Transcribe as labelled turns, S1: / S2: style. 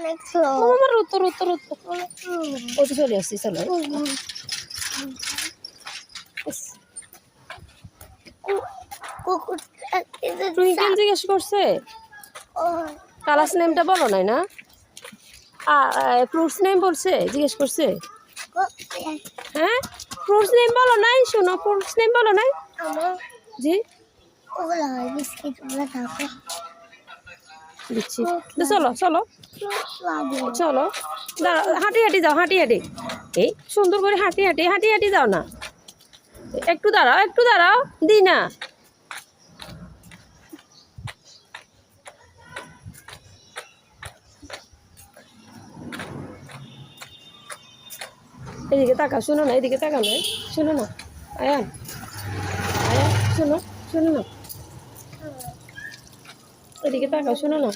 S1: মামা Ruto Ruto Ruto ও তো চলে আসছি চলো টুইঙ্কেল জিজ্ঞেস করছে কালাস নেমটা বলো নাই না ফ্রুটস নেম বলছে জিজ্ঞেস করছে হ্যাঁ ফ্রুটস নেম বলো নাই শোনো ফ্রুটস নেম বলো নাই জি দিচ্ছি তো চলো চলো চলো দাঁড়াও হাঁটি হাঁটি যাও হাঁটি হাঁটি এই সুন্দর করে হাঁটি হাঁটি হাঁটি হাঁটি যাও না একটু দাঁড়াও দি না এদিকে তাকা শোনো না এদিকে তাকা না শোনো না আয়ান আয়ান শোনো শোনো না এদিকে তাকাও শোনো না